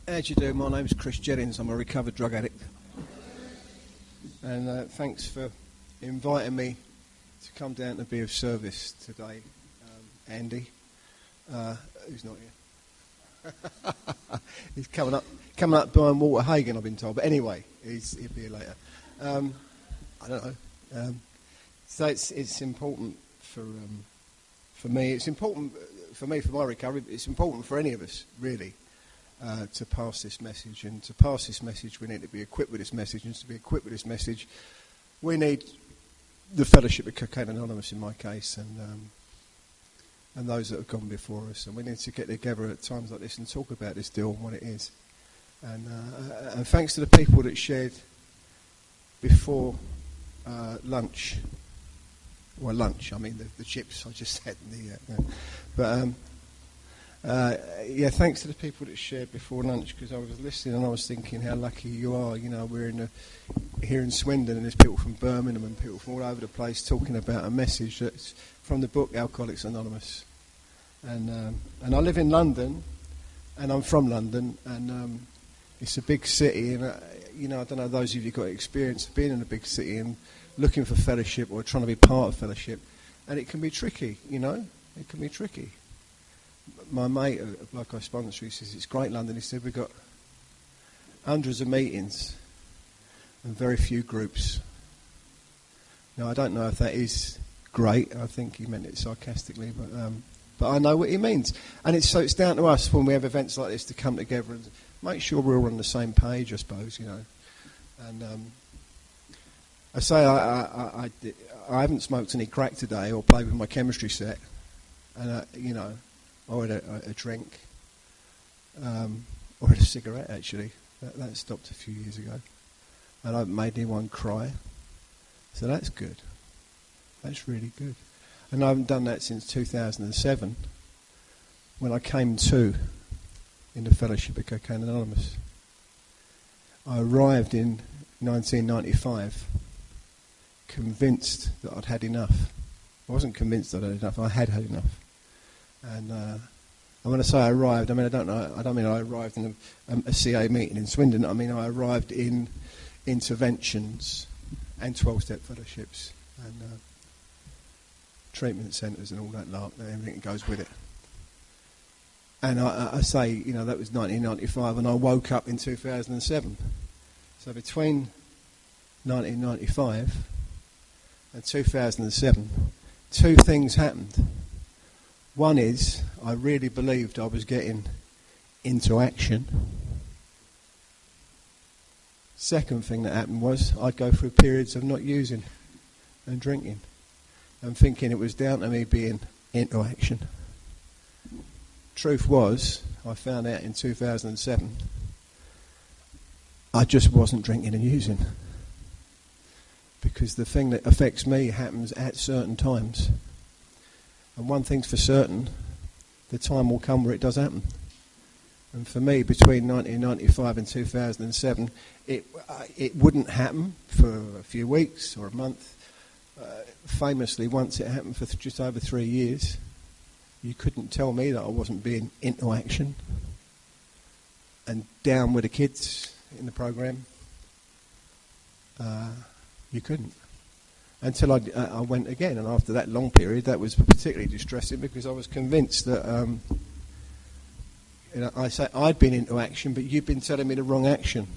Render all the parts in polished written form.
How do you do? My name's Chris Jennings. I'm a recovered drug addict. And thanks for inviting me to come down to be of service today, Andy, who's not here. He's coming up behind Walter Hagen, I've been told. But anyway, he'll be here later. I don't know. So it's important for me. It's important for me, for my recovery. It's important for any of us, really. To pass this message, and to pass this message we need to be equipped with this message, and to be equipped with this message we need the fellowship of Cocaine Anonymous in my case, and those that have gone before us, and we need to get together at times like this and talk about this deal and what it is, and thanks to the people that shared before lunch, I mean the chips I just had, thanks to the people that shared before lunch, because I was listening and I was thinking how lucky you are. You know, we're here in Swindon, and there's people from Birmingham and people from all over the place talking about a message that's from the book Alcoholics Anonymous. And I live in London, and I'm from London, and it's a big city, and I don't know, those of you who've got experience of being in a big city and looking for fellowship or trying to be part of fellowship, and it can be tricky. It can be tricky. My mate, like I sponsor, he says, it's great London. He said, we've got hundreds of meetings and very few groups. Now, I don't know if that is great. I think he meant it sarcastically, but I know what he means. And it's down to us when we have events like this to come together and make sure we're all on the same page, I suppose, And I say I haven't smoked any crack today or played with my chemistry set, and or had a drink, or had a cigarette, actually. That stopped a few years ago. And I haven't made anyone cry. So that's good. That's really good. And I haven't done that since 2007, when I came to in the Fellowship of Cocaine Anonymous. I arrived in 1995 convinced that I'd had enough. I wasn't convinced I'd had enough, I had had enough. And when I say I arrived, I mean I don't mean I arrived in a CA meeting in Swindon. I mean I arrived in interventions and 12-step fellowships and treatment centres and all that lark, and everything that goes with it. And I say, that was 1995, and I woke up in 2007. So between 1995 and 2007, two things happened. One is, I really believed I was getting into action. Second thing that happened was, I'd go through periods of not using and drinking and thinking it was down to me being into action. Truth was, I found out in 2007, I just wasn't drinking and using. Because the thing that affects me happens at certain times. And one thing's for certain, the time will come where it does happen. And for me, between 1995 and 2007, it wouldn't happen for a few weeks or a month. Famously, once it happened for just over 3 years, you couldn't tell me that I wasn't being into action and down with the kids in the program. You couldn't. Until I went again, and after that long period, that was particularly distressing because I was convinced that, I say I'd been into action, but you'd been telling me the wrong action.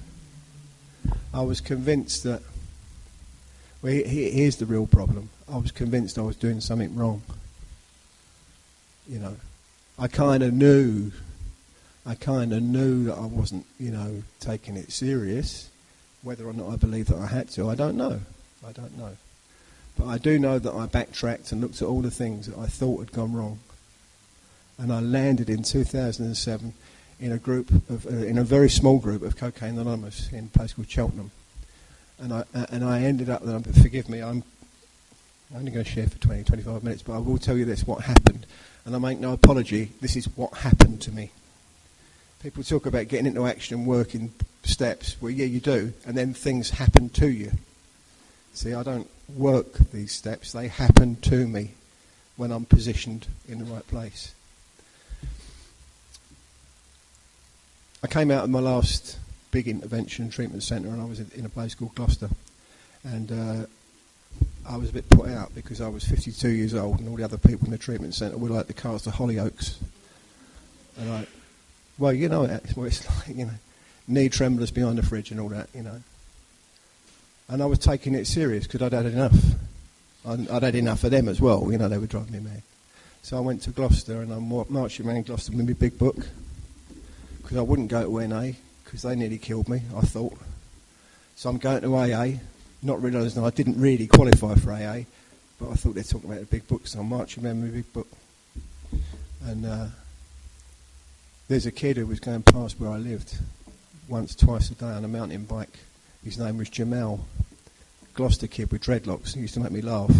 I was convinced that, here's the real problem. I was convinced I was doing something wrong. I kind of knew that I wasn't, taking it serious. Whether or not I believed that I had to, I don't know. But I do know that I backtracked and looked at all the things that I thought had gone wrong. And I landed in 2007 in a very small group of Cocaine Anonymous in a place called Cheltenham. And I ended up, forgive me, I'm only going to share for 20, 25 minutes, but I will tell you this, what happened. And I make no apology, this is what happened to me. People talk about getting into action and working steps. Well, yeah, you do. And then things happen to you. See, I don't work these steps. They happen to me when I'm positioned in the right place. I came out of my last big intervention treatment centre, and I was in a place called Gloucester, and I was a bit put out because I was 52 years old, and all the other people in the treatment centre were like the cast of Hollyoaks. And well, you know what it's like, you know, knee tremblers behind the fridge and all that, you know. And I was taking it serious because I'd had enough. I'd had enough of them as well, you know, they were driving me mad. So I went to Gloucester, and I'm marching around Gloucester with my big book, because I wouldn't go to NA, because they nearly killed me, I thought. So I'm going to AA, not realising I didn't really qualify for AA, but I thought they were talking about the big book, so I'm marching around with my big book. And there's a kid who was going past where I lived once, twice a day on a mountain bike. His name was Jamal, Gloucester kid with dreadlocks. He used to make me laugh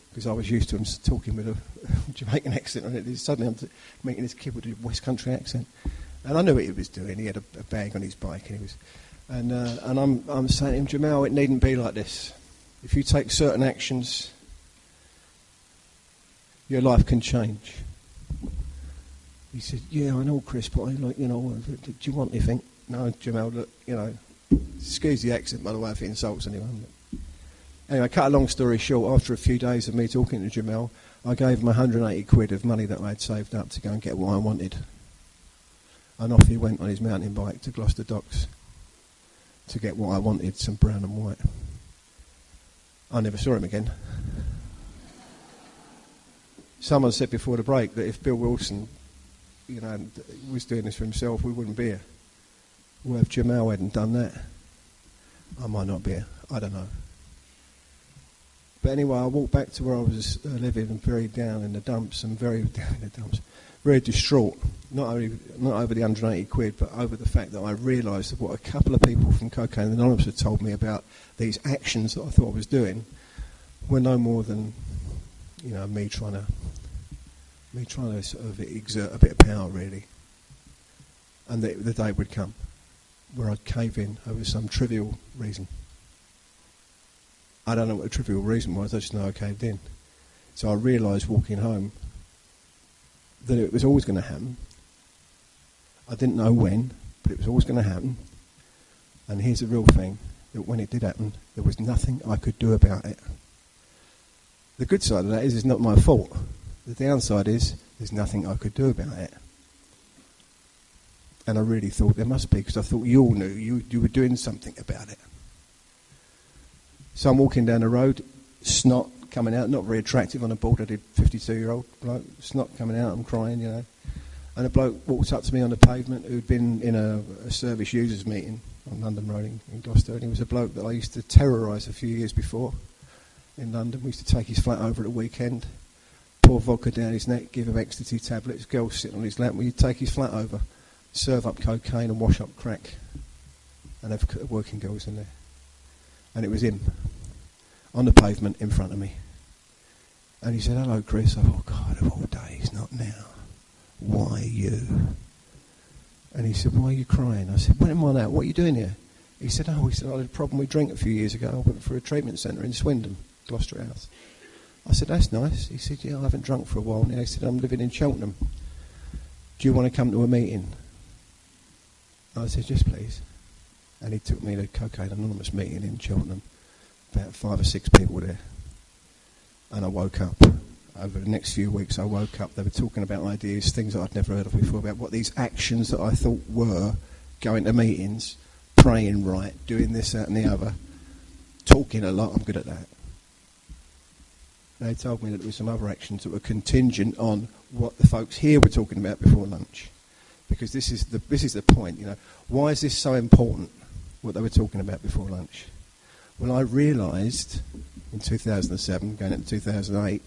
because I was used to him talking with a Jamaican accent on it. Suddenly I'm meeting this kid with a West Country accent, and I knew what he was doing. He had a bag on his bike, and he was, and I'm saying to him, Jamal, it needn't be like this. If you take certain actions, your life can change. He said, yeah, I know, Chris, but I like, you know, do you want anything? No, Jamal, look, you know, excuse the accent, by the way, if it insults anyone. Anyway, cut a long story short, after a few days of me talking to Jamal, I gave him 180 quid of money that I had saved up to go and get what I wanted. And off he went on his mountain bike to Gloucester Docks to get what I wanted, some brown and white. I never saw him again. Someone said before the break that if Bill Wilson, you know, was doing this for himself, we wouldn't be here. Well, if Jamal hadn't done that, I might not be here. I don't know. But anyway, I walked back to where I was living, and very down in the dumps, and very down in the dumps, very distraught. Not over the 180 quid, but over the fact that I realised that what a couple of people from Cocaine Anonymous had told me about these actions that I thought I was doing were no more than, you know, me trying to sort of exert a bit of power, really. And the day would come where I'd cave in over some trivial reason. I don't know what the trivial reason was, I just know I caved in. So I realised walking home that it was always going to happen. I didn't know when, but it was always going to happen. And here's the real thing, that when it did happen, there was nothing I could do about it. The good side of that is it's not my fault. The downside is there's nothing I could do about it. And I really thought there must be, because I thought you all knew you were doing something about it. So I'm walking down the road, snot coming out, not very attractive on a bald-headed 52-year-old bloke, snot coming out, I'm crying, you know. And a bloke walks up to me on the pavement who'd been in a service users meeting on London Road in Gloucester, and he was a bloke that I used to terrorise a few years before in London. We used to take his flat over at the weekend, pour vodka down his neck, give him ecstasy tablets, girls sitting on his lap. We'd take his flat over, serve up cocaine and wash up crack, and have working girls in there. And it was him, on the pavement in front of me. And he said, hello, Chris. I thought, God, of all days, not now. Why you? And he said, why are you crying? I said, when am I out? What are you doing here? He said, I had a problem with drink a few years ago. I went for a treatment centre in Swindon, Gloucester House. I said, that's nice. He said, yeah, I haven't drunk for a while now. He said, I'm living in Cheltenham. Do you want to come to a meeting? I said, yes, please. And he took me to a Cocaine Anonymous meeting in Cheltenham. About 5 or 6 people there. And I woke up. Over the next few weeks I woke up. They were talking about ideas, things that I'd never heard of before, about what these actions that I thought were going to meetings, praying right, doing this, that and the other, talking a lot. I'm good at that. They told me that there were some other actions that were contingent on what the folks here were talking about before lunch. Because this is the point, you know. Why is this so important, what they were talking about before lunch? Well, I realised in 2007, going into 2008,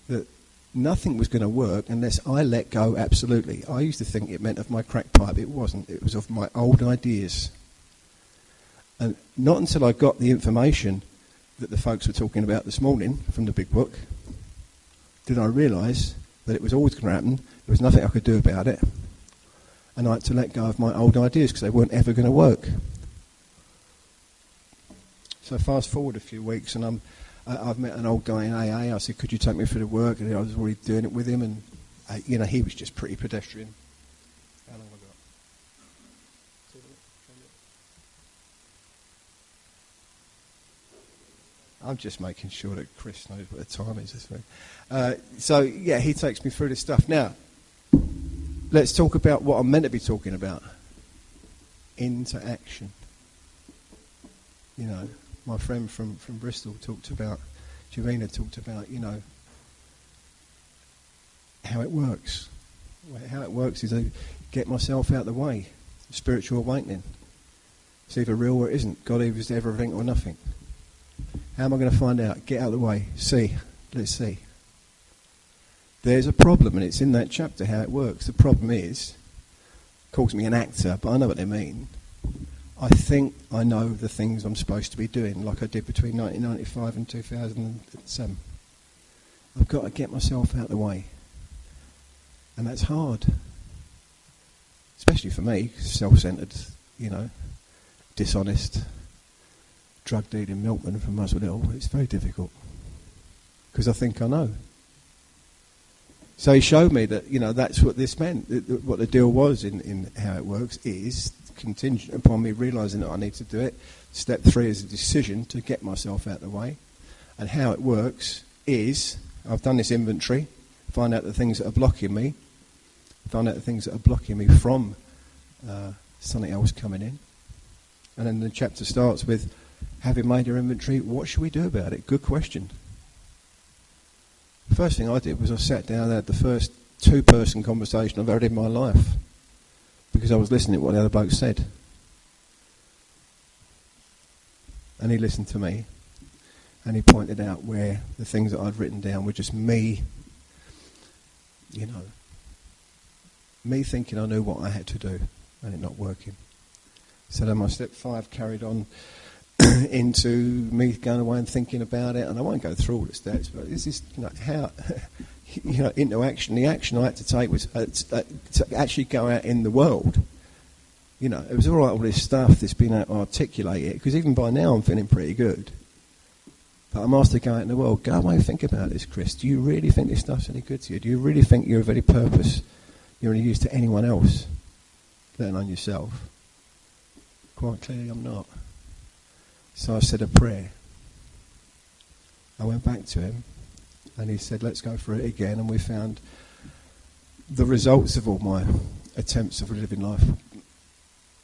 that nothing was going to work unless I let go absolutely. I used to think it meant of my crack pipe. It wasn't. It was of my old ideas. And not until I got the information that the folks were talking about this morning from the big book did I realise that it was always going to happen. There was nothing I could do about it. And I had to let go of my old ideas because they weren't ever going to work. So fast forward a few weeks, and I've met an old guy in AA. I said, could you take me for the work? And I was already doing it with him, and he was just pretty pedestrian. How long have I'm just making sure that Chris knows what the time is. So, he takes me through this stuff. Now, let's talk about what I'm meant to be talking about. Into action. You know, my friend from Bristol Javina talked about, how it works. How it works is I get myself out of the way. Spiritual awakening. It's either real or it isn't. God either is everything or nothing. How am I going to find out? Get out of the way. See. Let's see. There's a problem, and it's in that chapter how it works. The problem is, calls me an actor, but I know what they mean. I think I know the things I'm supposed to be doing, like I did between 1995 and 2007. I've got to get myself out of the way. And that's hard. Especially for me, self-centred, dishonest, drug-dealing milkman from Muswell Hill. It's very difficult. Because I think I know. So he showed me that, that's what this meant. What the deal was in how it works is contingent upon me realising that I need to do it. Step 3 is a decision to get myself out of the way. And how it works is, I've done this inventory, find out the things that are blocking me, find out the things that are blocking me from something else coming in. And then the chapter starts with, having made your inventory, what should we do about it? Good question. The first thing I did was I sat down and had the first 2-person conversation I've ever had in my life, because I was listening to what the other bloke said. And he listened to me, and he pointed out where the things that I'd written down were just me, me thinking I knew what I had to do, and it not working. So then my step 5 carried on into me going away and thinking about it, and I won't go through all the steps, but this is how into action. The action I had to take was to actually go out in the world. It was all right, all this stuff that's been able to articulate it, because even by now I'm feeling pretty good. But I'm asked to go out in the world. Go away and think about this, Chris. Do you really think this stuff's any good to you? Do you really think you're of any purpose? You're any use to anyone else, let alone yourself? Quite clearly I'm not. So I said a prayer. I went back to him, and he said, let's go through it again. And we found the results of all my attempts of living life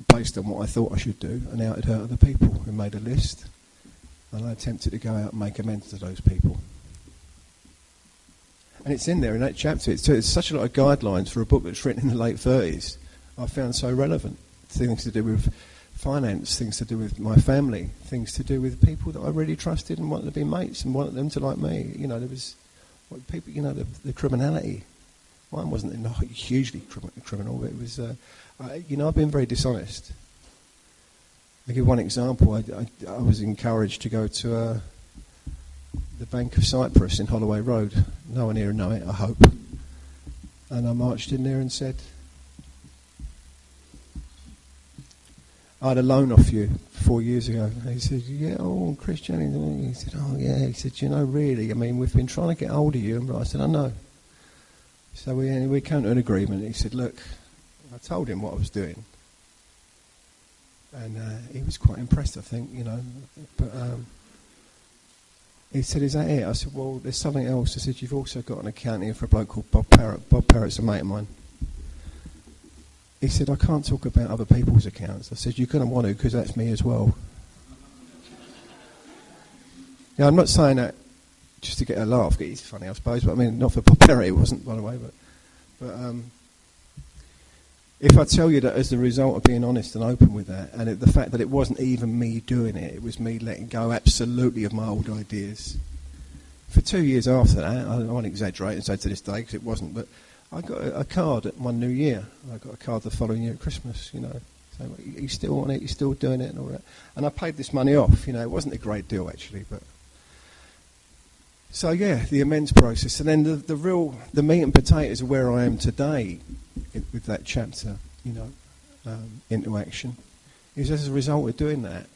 based on what I thought I should do and how it hurt other people. We made a list, and I attempted to go out and make amends to those people. And it's in there in that chapter. It's such a lot of guidelines for a book that's written in the late 30s. I found so relevant. Things to do with finance, things to do with my family, things to do with people that I really trusted and wanted to be mates and wanted them to like me. There was people, the criminality. Mine wasn't hugely criminal, but it was, I've been very dishonest. I'll give one example. I was encouraged to go to the Bank of Cyprus in Holloway Road. No one here will know it, I hope. And I marched in there and said, I had a loan off you 4 years ago. And he said, Christian. He said, oh, yeah. He said, really, we've been trying to get hold of you. And I said, I know. So we came to an agreement. He said, look, I told him what I was doing. And he was quite impressed, I think, But he said, is that it? I said, well, there's something else. I said, you've also got an account here for a bloke called Bob Parrott. Bob Parrott's a mate of mine. He said, I can't talk about other people's accounts. I said, you're going to want to, because that's me as well. Now, I'm not saying that just to get a laugh. It's funny, I suppose, but not for Bob Parrott, it wasn't, by the way. But if I tell you that as the result of being honest and open with that, and the fact that it wasn't even me doing it, it was me letting go absolutely of my old ideas. For 2 years after that, I won't exaggerate and say to this day, because it wasn't, but I got a card at one New Year. I got a card the following year at Christmas, saying, you still want it, you're still doing it and all that. And I paid this money off, it wasn't a great deal actually, but... So yeah, the amends process. And then the meat and potatoes of where I am today with that chapter, into action, is as a result of doing that.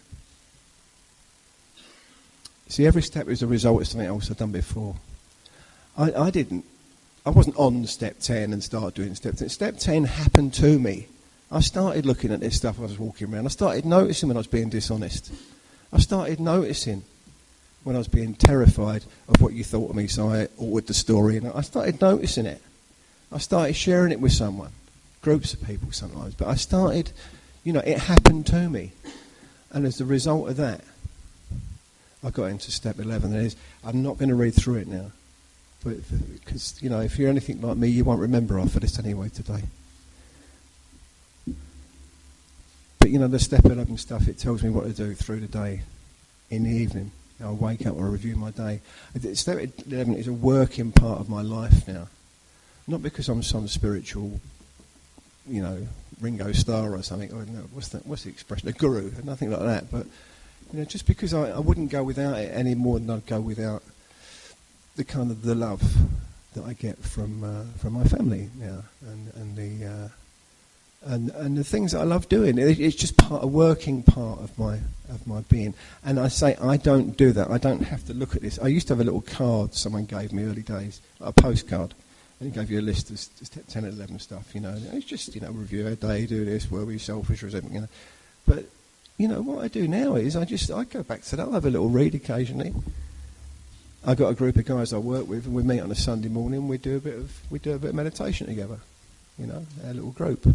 See, every step is a result of something else I've done before. I wasn't on step 10 and started doing step 10. Step 10 happened to me. I started looking at this stuff as I was walking around. I started noticing when I was being dishonest. I started noticing when I was being terrified of what you thought of me, so I altered the story, and I started noticing it. I started sharing it with someone, groups of people sometimes, but I started, it happened to me. And as a result of that, I got into step 11. That is, I'm not going to read through it now, because, if you're anything like me, you won't remember half of this anyway today. But, the step 11 stuff, it tells me what to do through the day, in the evening. I wake up and I review my day. Step 11 is a working part of my life now. Not because I'm some spiritual, Ringo Starr or something. Or no, what's the expression? A guru, nothing like that. But just because I wouldn't go without it any more than I'd go without the kind of the love that I get from my family now, and the things that I love doing. It's just a working part of my being. And I say I don't do that. I don't have to look at this. I used to have a little card someone gave me early days, like a postcard. And he gave you a list of 10 and 11 stuff, It's just, review our day, do this, were we selfish or something, But, what I do now is I go back to that. I have a little read occasionally. I got a group of guys I work with, and we meet on a Sunday morning. And we do a bit of meditation together, our little group.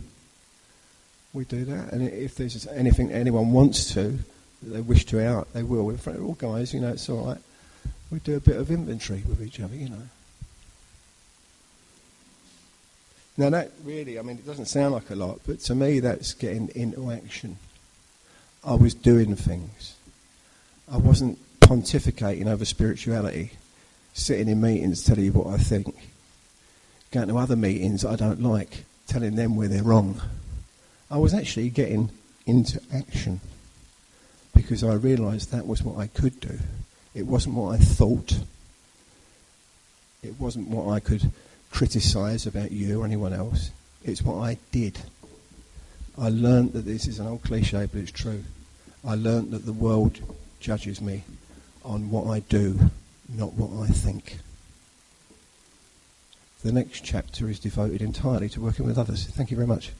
We do that, and if there's anything anyone wants to, that they wish to out, they will. In front of all guys, it's all right. We do a bit of inventory with each other, Now that really, it doesn't sound like a lot, but to me that's getting into action. I was doing things. I wasn't pontificating over spirituality, sitting in meetings telling you what I think, going to other meetings I don't like, telling them where they're wrong. I was actually getting into action because I realised that was what I could do. It wasn't what I thought. It wasn't what I could criticise about you or anyone else. It's what I did. I learnt that this is an old cliche, but it's true. I learnt that the world judges me on what I do, not what I think. The next chapter is devoted entirely to working with others. Thank you very much.